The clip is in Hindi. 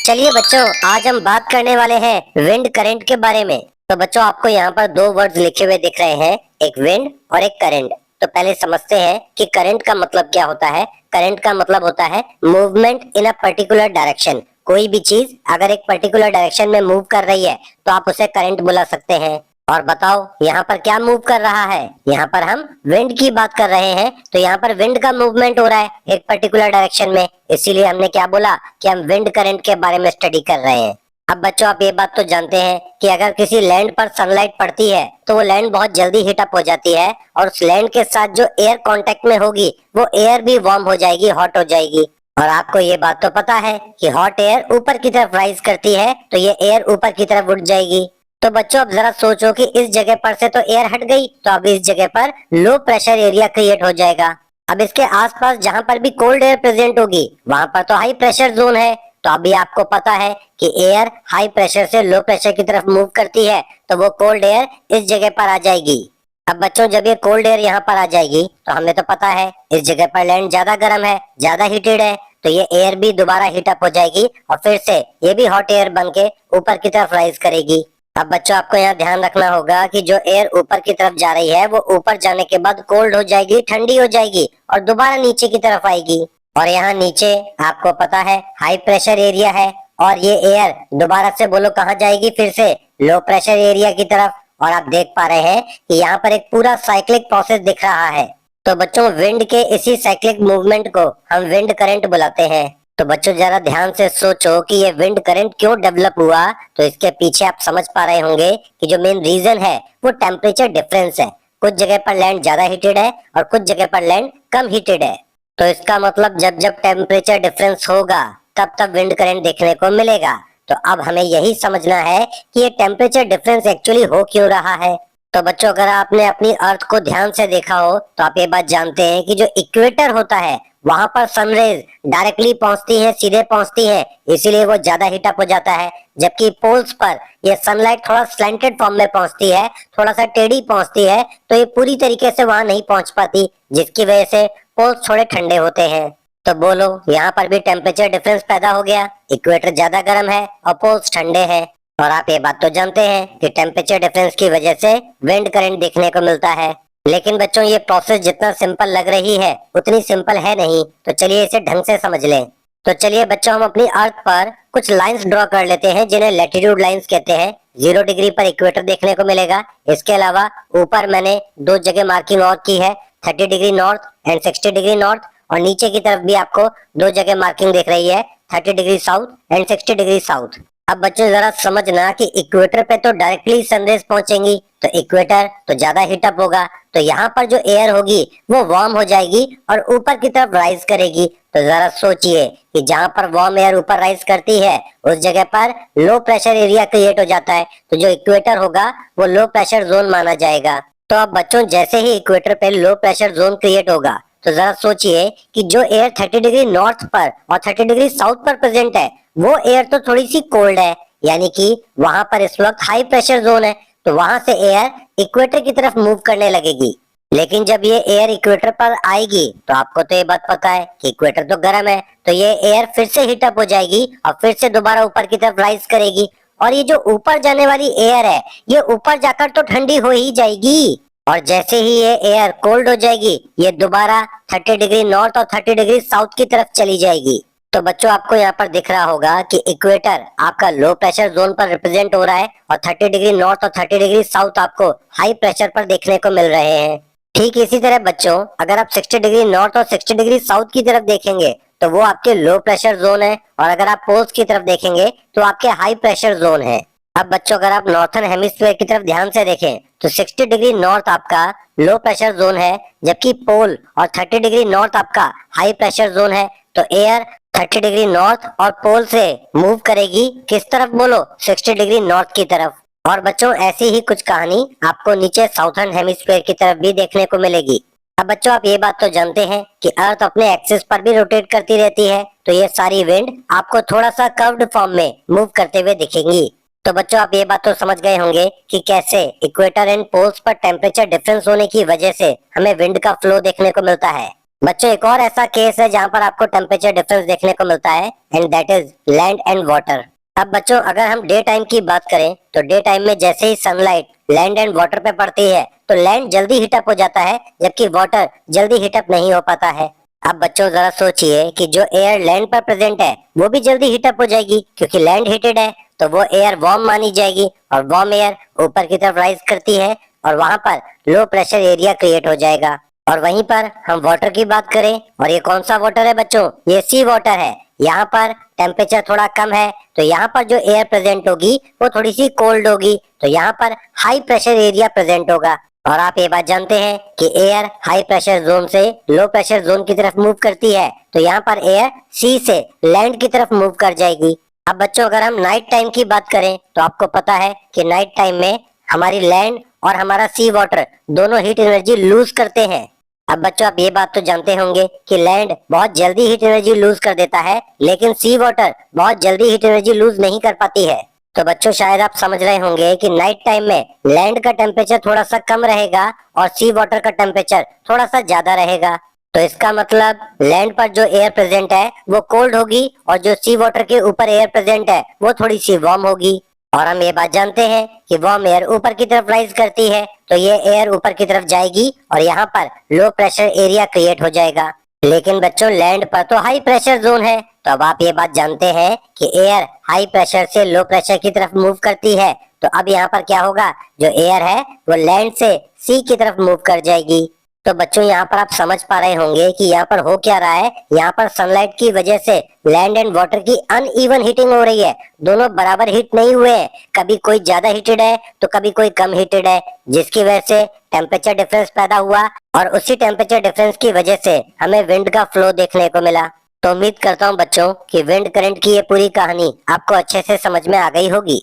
चलिए बच्चों, आज हम बात करने वाले हैं विंड करंट के बारे में। तो बच्चों, आपको यहाँ पर दो वर्ड्स लिखे हुए दिख रहे हैं, एक विंड और एक करंट। तो पहले समझते हैं कि करंट का मतलब क्या होता है। करंट का मतलब होता है movement in a particular direction. कोई भी चीज अगर एक पर्टिकुलर डायरेक्शन में मूव कर रही है तो आप उसे करंट बुला सकते हैं। और बताओ यहाँ पर क्या मूव कर रहा है। यहाँ पर हम विंड की बात कर रहे हैं, तो यहाँ पर विंड का मूवमेंट हो रहा है एक पर्टिकुलर डायरेक्शन में। इसीलिए हमने क्या बोला कि हम विंड करंट के बारे में स्टडी कर रहे हैं। अब बच्चों, आप ये बात तो जानते हैं कि अगर किसी लैंड पर सनलाइट पड़ती है तो वो लैंड बहुत जल्दी हीट अप हो जाती है, और उस लैंड के साथ जो एयर कांटेक्ट में होगी वो एयर भी वार्म हो जाएगी, हॉट हो जाएगी। और आपको ये बात तो पता है कि हॉट एयर ऊपर की तरफ राइज करती है तो ये एयर ऊपर की तरफ उठ जाएगी। तो बच्चों, अब जरा सोचो कि इस जगह पर से तो एयर हट गई, तो अब इस जगह पर लो प्रेशर एरिया क्रिएट हो जाएगा। अब इसके आसपास जहां पर भी कोल्ड एयर प्रेजेंट होगी वहां पर तो हाई प्रेशर जोन है। तो अभी आपको पता है कि एयर हाई प्रेशर से लो प्रेशर की तरफ मूव करती है, तो वो कोल्ड एयर इस जगह पर आ जाएगी। अब बच्चों, जब ये कोल्ड एयर यहाँ पर आ जाएगी तो हमें तो पता है इस जगह पर लैंड ज्यादा गर्म है, ज्यादा हीटेड है, तो ये एयर भी दोबारा हीट अप हो जाएगी और फिर से ये भी हॉट एयर बन के ऊपर की तरफ राइज करेगी। अब बच्चों, आपको यहाँ ध्यान रखना होगा कि जो एयर ऊपर की तरफ जा रही है वो ऊपर जाने के बाद कोल्ड हो जाएगी, ठंडी हो जाएगी और दोबारा नीचे की तरफ आएगी। और यहाँ नीचे आपको पता है हाई प्रेशर एरिया है, और ये एयर दोबारा से बोलो कहाँ जाएगी, फिर से लो प्रेशर एरिया की तरफ। और आप देख पा रहे हैं कि यहाँ पर एक पूरा साइक्लिक प्रोसेस दिख रहा है। तो बच्चों, विंड के इसी साइक्लिक मूवमेंट को हम विंड करंट बुलाते हैं। तो बच्चों, जरा ध्यान से सोचो कि ये विंड करंट क्यों डेवलप हुआ। तो इसके पीछे आप समझ पा रहे होंगे कि जो मेन रीजन है वो टेम्परेचर डिफरेंस है। कुछ जगह पर लैंड ज्यादा हीटेड है और कुछ जगह पर लैंड कम हीटेड है। तो इसका मतलब जब जब टेम्परेचर डिफरेंस होगा तब तब विंड करंट देखने को मिलेगा। तो अब हमें यही समझना है कि ये टेम्परेचर डिफरेंस एक्चुअली हो क्यों रहा है। तो बच्चों, अगर आपने अपनी अर्थ को ध्यान से देखा हो तो आप ये बात जानते हैं कि जो इक्वेटर होता है वहां पर सनरेज डायरेक्टली पहुंचती है, सीधे पहुंचती है, इसीलिए वो ज्यादा हीटअप हो जाता है। जबकि पोल्स पर ये सनलाइट थोड़ा स्लैंटेड फॉर्म में पहुंचती है, थोड़ा सा टेढ़ी पहुंचती है, तो ये पूरी तरीके से वहां नहीं पहुंच पाती, जिसकी वजह से पोल्स थोड़े ठंडे होते हैं। तो बोलो, यहाँ पर भी टेम्परेचर डिफरेंस पैदा हो गया। इक्वेटर ज्यादा गर्म है और पोल्स ठंडे हैं। और आप ये बात तो जानते हैं कि टेम्परेचर डिफरेंस की वजह से विंड करंट देखने को मिलता है। लेकिन बच्चों, ये प्रोसेस जितना सिंपल लग रही है उतनी सिंपल है नहीं। तो चलिए इसे ढंग से समझ लें। तो चलिए बच्चों, हम अपनी अर्थ पर कुछ लाइंस ड्रॉ कर लेते हैं जिन्हें लैटिट्यूड लाइंस कहते हैं। 0 डिग्री पर इक्वेटर देखने को मिलेगा। इसके अलावा ऊपर मैंने दो जगह मार्किंग और की है, 30 degree north and 60 degree north. और नीचे की तरफ भी आपको दो जगह मार्किंग दिख रही है, 30 degree south and 60 degree south. अब बच्चों, जरा समझना कि इक्वेटर पे तो डायरेक्टली सनरेज पहुंचेंगी, तो इक्वेटर तो ज्यादा हीटअप होगा, तो यहाँ पर जो एयर होगी वो वार्म हो जाएगी और ऊपर की तरफ राइज करेगी। तो जरा सोचिए कि जहाँ पर वार्म एयर ऊपर राइज करती है उस जगह पर लो प्रेशर एरिया क्रिएट हो जाता है, तो जो इक्वेटर होगा वो लो प्रेशर जोन माना जाएगा। तो अब बच्चों, जैसे ही इक्वेटर पे लो प्रेशर जोन क्रिएट होगा तो जरा सोचिए कि जो एयर 30 डिग्री नॉर्थ पर और 30 डिग्री साउथ पर प्रेजेंट है वो एयर तो थोड़ी सी कोल्ड है, यानी कि वहां पर इस वक्त हाई प्रेशर जोन है, तो वहां से एयर इक्वेटर की तरफ मूव करने लगेगी। लेकिन जब ये एयर इक्वेटर पर आएगी तो आपको तो ये बात पता है कि इक्वेटर तो गर्म है, तो ये एयर फिर से हीटअप हो जाएगी और फिर से दोबारा ऊपर की तरफ राइज करेगी। और ये जो ऊपर जाने वाली एयर है ये ऊपर जाकर तो ठंडी हो ही जाएगी, और जैसे ही ये एयर कोल्ड हो जाएगी ये दोबारा 30 डिग्री नॉर्थ और 30 डिग्री साउथ की तरफ चली जाएगी। तो बच्चों, आपको यहाँ पर दिख रहा होगा कि इक्वेटर आपका लो प्रेशर जोन पर रिप्रेजेंट हो रहा है और 30 डिग्री नॉर्थ और 30 डिग्री साउथ आपको हाई प्रेशर पर देखने को मिल रहे हैं। ठीक इसी तरह बच्चों, अगर आप 60 डिग्री नॉर्थ और 60 डिग्री साउथ की तरफ देखेंगे तो वो आपके लो प्रेशर जोन है, और अगर आप पोल्स की तरफ देखेंगे तो आपके हाई प्रेशर जोन है। अब बच्चों, अगर आप नॉर्थन हेमिस्फीयर की तरफ ध्यान से देखें तो 60 डिग्री नॉर्थ आपका लो प्रेशर जोन है, जबकि पोल और 30 डिग्री नॉर्थ आपका हाई प्रेशर जोन है। तो एयर 30 डिग्री नॉर्थ और पोल से मूव करेगी किस तरफ, बोलो 60 डिग्री नॉर्थ की तरफ। और बच्चों, ऐसी ही कुछ कहानी आपको नीचे साउथर्न हेमिस्फीयर की तरफ भी देखने को मिलेगी। अब बच्चों, आप ये बात तो जानते हैं कि अर्थ अपने एक्सिस पर भी रोटेट करती रहती है, तो ये सारी विंड आपको थोड़ा सा कर्व्ड फॉर्म में मूव करते हुए दिखेंगी। तो बच्चों, आप ये बात तो समझ गए होंगे कि कैसे इक्वेटर एंड पोल्स पर टेम्परेचर डिफरेंस होने की वजह से हमें विंड का फ्लो देखने को मिलता है। बच्चों एक और ऐसा केस है जहाँ पर आपको टेम्परेचर डिफरेंस देखने को मिलता है, and that is land and water. अब बच्चों अगर हम डे टाइम की बात करें तो डे टाइम में जैसे ही सनलाइट लैंड एंड वाटर पे पड़ती है तो लैंड जल्दी हीटअप हो जाता है, जबकि वाटर जल्दी हीटअप नहीं हो पाता है। अब बच्चों जरा सोचिए कि जो एयर लैंड पर प्रेजेंट है वो भी जल्दी हीटअप हो जाएगी, क्योंकि लैंड हीटेड है तो वो एयर वार्म मानी जाएगी, और वार्म एयर ऊपर की तरफ राइज करती है और वहां पर लो प्रेशर एरिया क्रिएट हो जाएगा। और वहीं पर हम वाटर की बात करें, और ये कौन सा वाटर है बच्चों, ये सी वाटर है। यहाँ पर टेम्परेचर थोड़ा कम है तो यहाँ पर जो एयर प्रेजेंट होगी वो थोड़ी सी कोल्ड होगी, तो यहाँ पर हाई प्रेशर एरिया प्रेजेंट होगा। और आप ये बात जानते हैं कि एयर हाई प्रेशर जोन से लो प्रेशर जोन की तरफ मूव करती है, तो यहाँ पर एयर सी से लैंड की तरफ मूव कर जाएगी। अब बच्चों अगर हम नाइट टाइम की बात करें तो आपको पता है कि नाइट टाइम में हमारी लैंड और हमारा सी वाटर दोनों हीट एनर्जी लूज करते हैं। अब बच्चों आप ये बात तो जानते होंगे कि लैंड बहुत जल्दी हीट एनर्जी लूज कर देता है, लेकिन सी वाटर बहुत जल्दी हीट एनर्जी लूज नहीं कर पाती है। तो बच्चों शायद आप समझ रहे होंगे कि नाइट टाइम में लैंड का टेम्परेचर थोड़ा सा कम रहेगा और सी वाटर का टेम्परेचर थोड़ा सा ज्यादा रहेगा। तो इसका मतलब लैंड पर जो एयर प्रेजेंट है वो कोल्ड होगी, और जो सी वाटर के ऊपर एयर प्रेजेंट है वो थोड़ी सी वार्म होगी। और हम ये बात जानते हैं कि वार्म एयर ऊपर की तरफ राइज करती है, तो ये एयर ऊपर की तरफ जाएगी और यहाँ पर लो प्रेशर एरिया क्रिएट हो जाएगा। लेकिन बच्चों लैंड पर तो हाई प्रेशर जोन है, तो अब आप ये बात जानते हैं कि एयर हाई प्रेशर से लो प्रेशर की तरफ मूव करती है, तो अब यहाँ पर क्या होगा, जो एयर है वो लैंड से सी की तरफ मूव कर जाएगी। तो बच्चों यहाँ पर आप समझ पा रहे होंगे कि यहाँ पर हो क्या रहा है। यहाँ पर सनलाइट की वजह से लैंड एंड वाटर की अनइवन हीटिंग हो रही है, दोनों बराबर हीट नहीं हुए हैं, कभी कोई ज्यादा हीटेड है तो कभी कोई कम हीटेड है, जिसकी वजह से टेम्परेचर डिफरेंस पैदा हुआ, और उसी टेम्परेचर डिफरेंस की वजह से हमें विंड का फ्लो देखने को मिला। तो उम्मीद करता हूँ बच्चों कि विंड करंट की ये पूरी कहानी आपको अच्छे से समझ में आ गई होगी।